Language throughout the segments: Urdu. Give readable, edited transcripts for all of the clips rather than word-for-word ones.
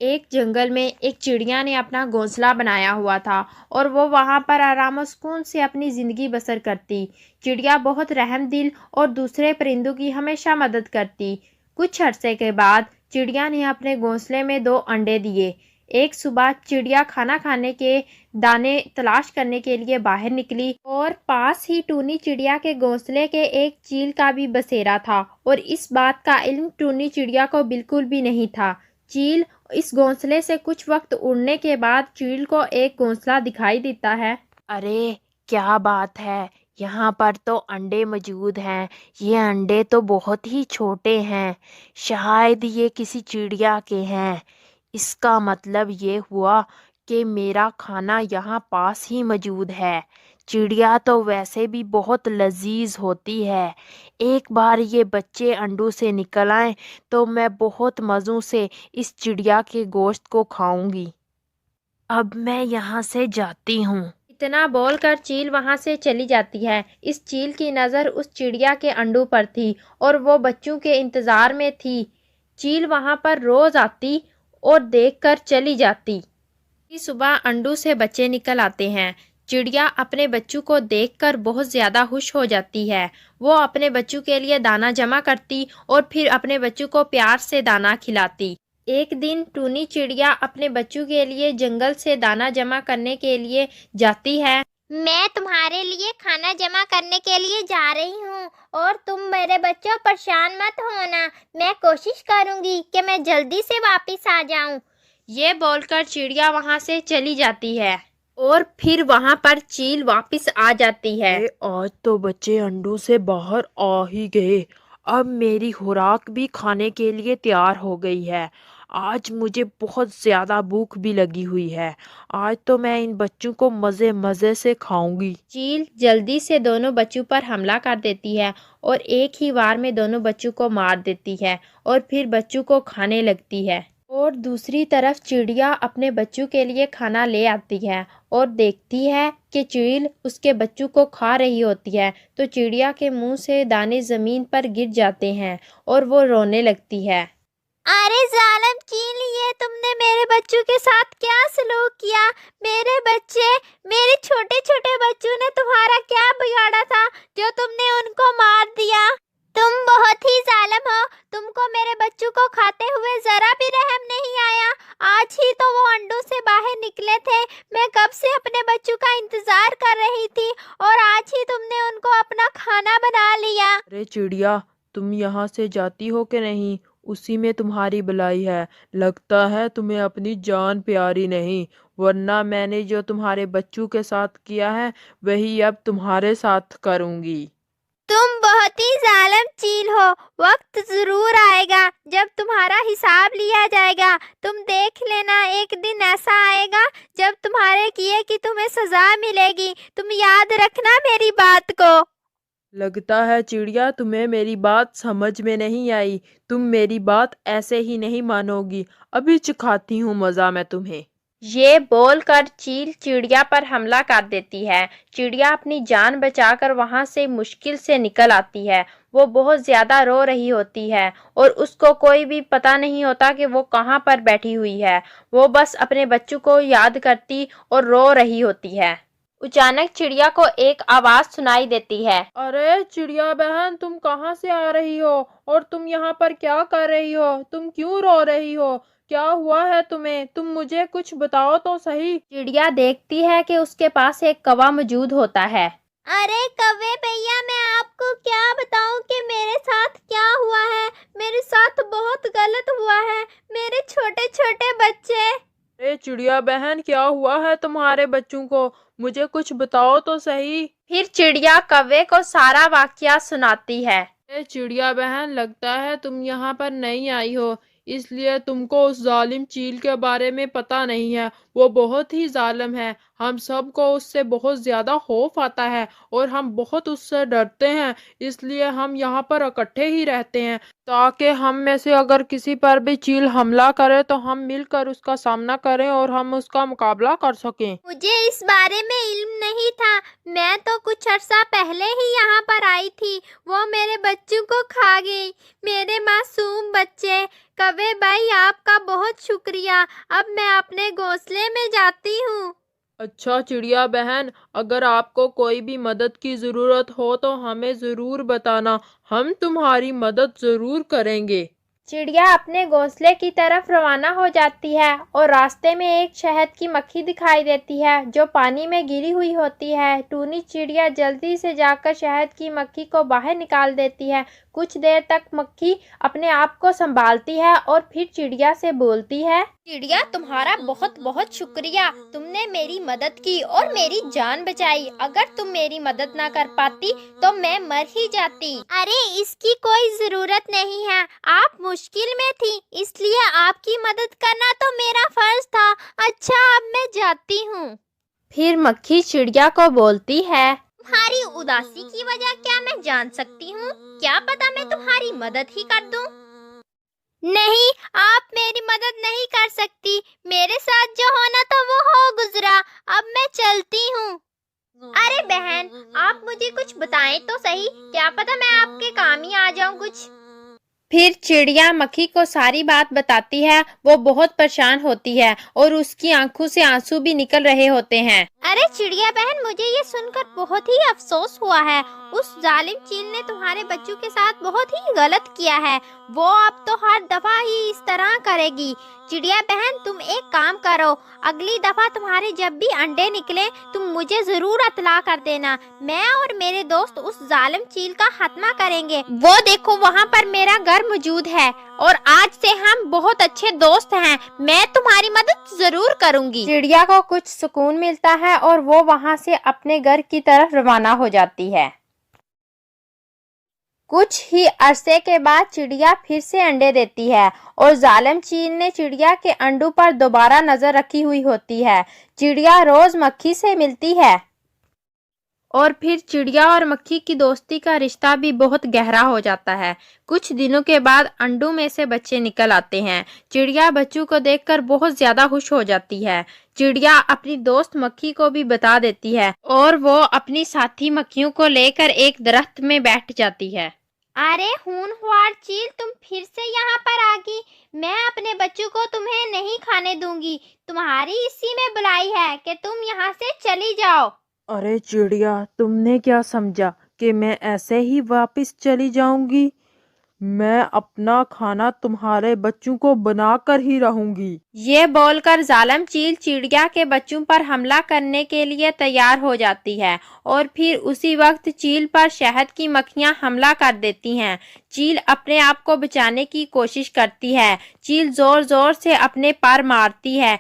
ایک جنگل میں ایک چڑیا نے اپنا گھونسلہ بنایا ہوا تھا اور وہ وہاں پر آرام و سکون سے اپنی زندگی بسر کرتی۔ چڑیا بہت رحم دل اور دوسرے پرندوں کی ہمیشہ مدد کرتی۔ کچھ عرصے کے بعد چڑیا نے اپنے گھونسلے میں 2 انڈے دیے۔ ایک صبح چڑیا کھانا کھانے کے دانے تلاش کرنے کے لیے باہر نکلی اور پاس ہی ٹونی چڑیا کے گھونسلے کے ایک چیل کا بھی بسیرا تھا اور اس بات کا علم ٹونی چڑیا کو بالکل بھی نہیں تھا۔ چیل اس گھونسلے سے کچھ وقت اڑنے کے بعد چیل کو ایک گھونسلہ دکھائی دیتا ہے۔ ارے کیا بات ہے، یہاں پر تو انڈے موجود ہیں۔ یہ انڈے تو بہت ہی چھوٹے ہیں، شاید یہ کسی چڑیا کے ہیں۔ اس کا مطلب یہ ہوا کہ میرا کھانا یہاں پاس ہی موجود ہے۔ چڑیا تو ویسے بھی بہت لذیذ ہوتی ہے۔ ایک بار یہ بچے انڈوں سے نکل آئیں تو میں بہت مزوں سے اس چڑیا کے گوشت کو کھاؤں گی۔ اب میں یہاں سے جاتی ہوں۔ اتنا بول کر چیل وہاں سے چلی جاتی ہے۔ اس چیل کی نظر اس چڑیا کے انڈوں پر تھی اور وہ بچوں کے انتظار میں تھی۔ چیل وہاں پر روز آتی اور دیکھ کر چلی جاتی۔ صبح انڈوں سے بچے نکل آتے ہیں۔ چڑیا اپنے بچوں کو دیکھ کر بہت زیادہ خوش ہو جاتی ہے۔ وہ اپنے بچوں کے لیے دانہ جمع کرتی اور پھر اپنے بچوں کو پیار سے دانہ کھلاتی۔ ایک دن ٹونی چڑیا اپنے بچوں کے لیے جنگل سے دانہ جمع کرنے کے لیے جاتی ہے۔ میں تمہارے لیے کھانا جمع کرنے کے لیے جا رہی ہوں اور تم میرے بچوں پریشان مت ہونا۔ میں کوشش کروں گی کہ میں جلدی سے واپس آ جاؤں۔ یہ بول کر چڑیا وہاں سے چلی جاتی ہے اور پھر وہاں پر چیل واپس آ جاتی ہے۔ آج تو بچے انڈوں سے باہر آ ہی گئے۔ اب میری خوراک بھی کھانے کے لیے تیار ہو گئی ہے۔ آج مجھے بہت زیادہ بھوک بھی لگی ہوئی ہے۔ آج تو میں ان بچوں کو مزے مزے سے کھاؤں گی۔ چیل جلدی سے دونوں بچوں پر حملہ کر دیتی ہے اور ایک ہی وار میں دونوں بچوں کو مار دیتی ہے اور پھر بچوں کو کھانے لگتی ہے۔ اور دوسری طرف چڑیا اپنے بچوں کے لیے کھانا لے آتی ہے اور دیکھتی ہے کہ چیل اس کے بچوں کو کھا رہی ہوتی ہے تو چڑیا کے منہ سے دانے زمین پر گر جاتے ہیں اور وہ رونے لگتی ہے۔ ارے ظالم چیل، یہ تم نے میرے بچوں کے ساتھ کیا سلوک کیا؟ میرے بچے، میرے چھوٹے چھوٹے بچوں نے تمہارا کیا بگاڑا تھا جو تم نے ان کو مار دیا؟ تم بہت ہی ظالم ہو۔ تم کو میرے بچوں کو کھاتے ہوئے ذرا بھی رحم نہیں آیا۔ آج ہی تو وہ انڈوں سے باہر نکلے تھے۔ میں کب سے اپنے بچوں کا انتظار کر رہی تھی اور آج ہی تم نے ان کو اپنا کھانا بنا لیا۔ ارے چڑیا، تم یہاں سے جاتی ہو کہ نہیں؟ اسی میں تمہاری بلائی ہے۔ لگتا ہے تمہیں اپنی جان پیاری نہیں، ورنہ میں نے جو تمہارے بچوں کے ساتھ کیا ہے وہی اب تمہارے ساتھ کروں گی۔ تم بہت ہی ظالم چیل ہو۔ وقت ضرور آئے گا جب تمہارا حساب لیا جائے گا۔ تم دیکھ لینا، ایک دن ایسا آئے گا جب تمہارے کیے کی تمہیں سزا ملے گی۔ تم یاد رکھنا میری بات کو۔ لگتا ہے چڑیا تمہیں میری بات سمجھ میں نہیں آئی۔ تم میری بات ایسے ہی نہیں مانو گی۔ ابھی چکھاتی ہوں مزہ میں تمہیں۔ یہ بول کر چیل چڑیا پر حملہ کر دیتی ہے۔ چڑیا اپنی جان بچا کر وہاں سے مشکل سے نکل آتی ہے۔ وہ بہت زیادہ رو رہی ہوتی ہے اور اس کو کوئی بھی پتہ نہیں ہوتا کہ وہ کہاں پر بیٹھی ہوئی ہے۔ وہ بس اپنے بچوں کو یاد کرتی اور رو رہی ہوتی ہے۔ اچانک چڑیا کو ایک آواز سنائی دیتی ہے۔ ارے چڑیا بہن، تم کہاں سے آ رہی ہو اور تم یہاں پر کیا کر رہی ہو؟ تم کیوں رو رہی ہو؟ کیا ہوا ہے تمہیں؟ تم مجھے کچھ بتاؤ تو صحیح۔ چڑیا دیکھتی ہے کہ اس کے پاس ایک کوا موجود ہوتا ہے۔ ارے کوے بھیا، میں آپ کو کیا بتاؤں کہ میرے ساتھ کیا ہوا ہے۔ میرے ساتھ بہت غلط ہوا ہے۔ میرے چھوٹے چھوٹے بچے۔ ارے چڑیا بہن، کیا ہوا ہے تمہارے بچوں کو؟ مجھے کچھ بتاؤ تو صحیح۔ پھر چڑیا کوے کو سارا واقعہ سناتی ہے۔ ارے چڑیا بہن، لگتا ہے تم یہاں پر نہیں آئی ہو، اس لیے تم کو اس ظالم چیل کے بارے میں پتہ نہیں ہے۔ وہ بہت ہی ظالم ہے، ہم سب کو اس سے بہت زیادہ خوف آتا ہے اور ہم بہت اس سے ڈرتے ہیں، اس لیے ہم یہاں پر اکٹھے ہی رہتے ہیں تاکہ ہم میں سے اگر کسی پر بھی چیل حملہ کرے تو ہم مل کر اس کا سامنا کریں اور ہم اس کا مقابلہ کر سکیں۔ مجھے اس بارے میں علم نہیں تھا، میں تو کچھ عرصہ پہلے ہی یہاں پر آئی تھی، وہ میرے بچوں کو کھا گئی، میرے معصوم بچے۔ کوے بھائی آپ کا بہت شکریہ، اب میں اپنے گھونسلے میں جاتی ہوں۔ اچھا چڑیا بہن، اگر آپ کو کوئی بھی مدد کی ضرورت ہو تو ہمیں ضرور بتانا، ہم تمہاری مدد ضرور کریں گے۔ چڑیا اپنے گھونسلے کی طرف روانہ ہو جاتی ہے اور راستے میں ایک شہد کی مکھی دکھائی دیتی ہے جو پانی میں گری ہوئی ہوتی ہے۔ ٹونی چڑیا جلدی سے جا کر شہد کی مکھی کو باہر نکال دیتی ہے۔ کچھ دیر تک مکھی اپنے آپ کو سنبھالتی ہے اور پھر چڑیا سے بولتی ہے، چڑیا تمہارا بہت بہت شکریہ، تم نے میری مدد کی اور میری جان بچائی، اگر تم میری مدد نہ کر پاتی تو میں مر ہی جاتی۔ ارے اس کی کوئی ضرورت نہیں ہے، آپ مشکل میں تھی اس لیے آپ کی مدد کرنا تو میرا فرض تھا۔ اچھا اب میں جاتی ہوں۔ پھر مکھی چڑیا کو بولتی ہے، تمہاری اداسی کی وجہ کیا میں جان سکتی ہوں؟ کیا پتا میں تمہاری مدد ہی کر دوں؟ نہیں، آپ میری مدد نہیں کر سکتی، میرے ساتھ جو ہونا تھا وہ ہو گزرا، اب میں چلتی ہوں۔ ارے بہن، آپ مجھے کچھ بتائیں تو صحیح، کیا پتا میں آپ کے کام ہی آ جاؤں کچھ۔ پھر چڑیا مکھی کو ساری بات بتاتی ہے۔ وہ بہت پریشان ہوتی ہے اور اس کی آنکھوں سے آنسو بھی نکل رہے ہوتے ہیں۔ ارے چڑیا بہن، مجھے یہ سن کر بہت ہی افسوس ہوا ہے، اس ظالم چیل نے تمہارے بچوں کے ساتھ بہت ہی غلط کیا ہے، وہ اب تو ہر دفعہ ہی اس طرح کرے گی۔ چڑیا بہن تم ایک کام کرو، اگلی دفعہ تمہارے جب بھی انڈے نکلے تم مجھے ضرور اطلاع کر دینا، میں اور میرے دوست اس ظالم چیل کا خاتمہ کریں گے۔ وہ دیکھو وہاں پر میرا گھر موجود ہے اور آج سے ہم بہت اچھے دوست ہیں، میں تمہاری مدد ضرور کروں گی۔ چڑیا کو کچھ سکون ملتا ہے اور وہ وہاں سے اپنے گھر کی طرف روانہ ہو جاتی ہے۔ کچھ ہی عرصے کے بعد چڑیا پھر سے انڈے دیتی ہے اور ظالم چیل نے چڑیا کے انڈوں پر دوبارہ نظر رکھی ہوئی ہوتی ہے۔ چڑیا روز مکھی سے ملتی ہے اور پھر چڑیا اور مکھی کی دوستی کا رشتہ بھی بہت گہرا ہو جاتا ہے۔ کچھ دنوں کے بعد انڈوں میں سے بچے نکل آتے ہیں۔ چڑیا بچوں کو دیکھ کر بہت زیادہ خوش ہو جاتی ہے۔ چڑیا اپنی دوست مکھی کو بھی بتا دیتی ہے اور وہ اپنی ساتھی مکھیوں کو لے کر ایک درخت میں بیٹھ جاتی ہے۔ ارے ہونہوار چیل، تم پھر سے یہاں پر آ گئی، میں اپنے بچوں کو تمہیں نہیں کھانے دوں گی، تمہاری اسی میں بلائی ہے کہ تم یہاں سے چلی جاؤ۔ ارے چڑیا، تم نے کیا سمجھا کہ میں ایسے ہی واپس چلی جاؤں گی؟ میں اپنا کھانا تمہارے بچوں کو بنا کر ہی رہوں گی۔ یہ بول کر ظالم چیل چڑیا کے بچوں پر حملہ کرنے کے لیے تیار ہو جاتی ہے اور پھر اسی وقت چیل پر شہد کی مکھیاں حملہ کر دیتی ہیں۔ چیل اپنے آپ کو بچانے کی کوشش کرتی ہے۔ چیل زور زور سے اپنے پر مارتی ہے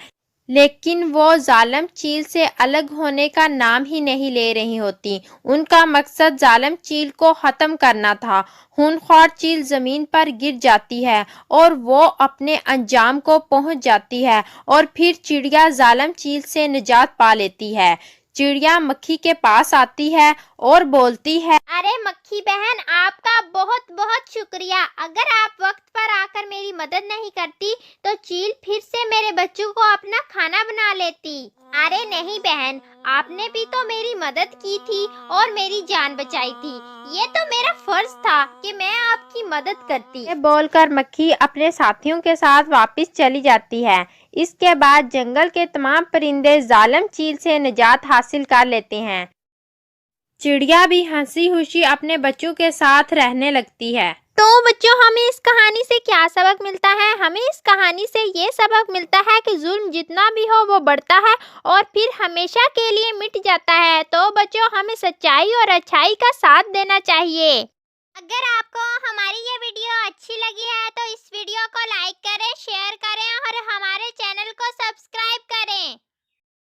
لیکن وہ ظالم چیل سے الگ ہونے کا نام ہی نہیں لے رہی ہوتی۔ ان کا مقصد ظالم چیل کو ختم کرنا تھا۔ ہونخوار چیل زمین پر گر جاتی ہے اور وہ اپنے انجام کو پہنچ جاتی ہے اور پھر چڑیا ظالم چیل سے نجات پا لیتی ہے۔ چڑیا مکھی کے پاس آتی ہے اور بولتی ہے، ارے مکھی بہن، آپ کا بہت بہت شکریہ، اگر آپ وقت پر آ کر میری مدد نہیں کرتی تو چیل پھر سے میرے بچوں کو اپنا کھانا بنا لیتی۔ ارے نہیں بہن، آپ نے بھی تو میری مدد کی تھی اور میری جان بچائی تھی، یہ تو میرا فرض تھا کہ میں آپ کی مدد کرتی۔ یہ بول کر مکھی اپنے ساتھیوں کے ساتھ واپس چلی جاتی ہے۔ اس کے بعد جنگل کے تمام پرندے ظالم چیل سے نجات حاصل کر لیتے ہیں۔ چڑیا بھی ہنسی خوشی اپنے بچوں کے ساتھ رہنے لگتی ہے۔ تو بچوں، ہمیں اس کہانی سے کیا سبق ملتا ہے؟ ہمیں اس کہانی سے یہ سبق ملتا ہے کہ ظلم جتنا بھی ہو وہ بڑھتا ہے اور پھر ہمیشہ کے لیے مٹ جاتا ہے۔ تو بچوں، ہمیں سچائی اور اچھائی کا ساتھ دینا چاہیے۔ اگر آپ کو ہماری یہ ویڈیو اچھی لگی ہے تو اس ویڈیو کو لائک کریں، شیئر کریں اور ہمارے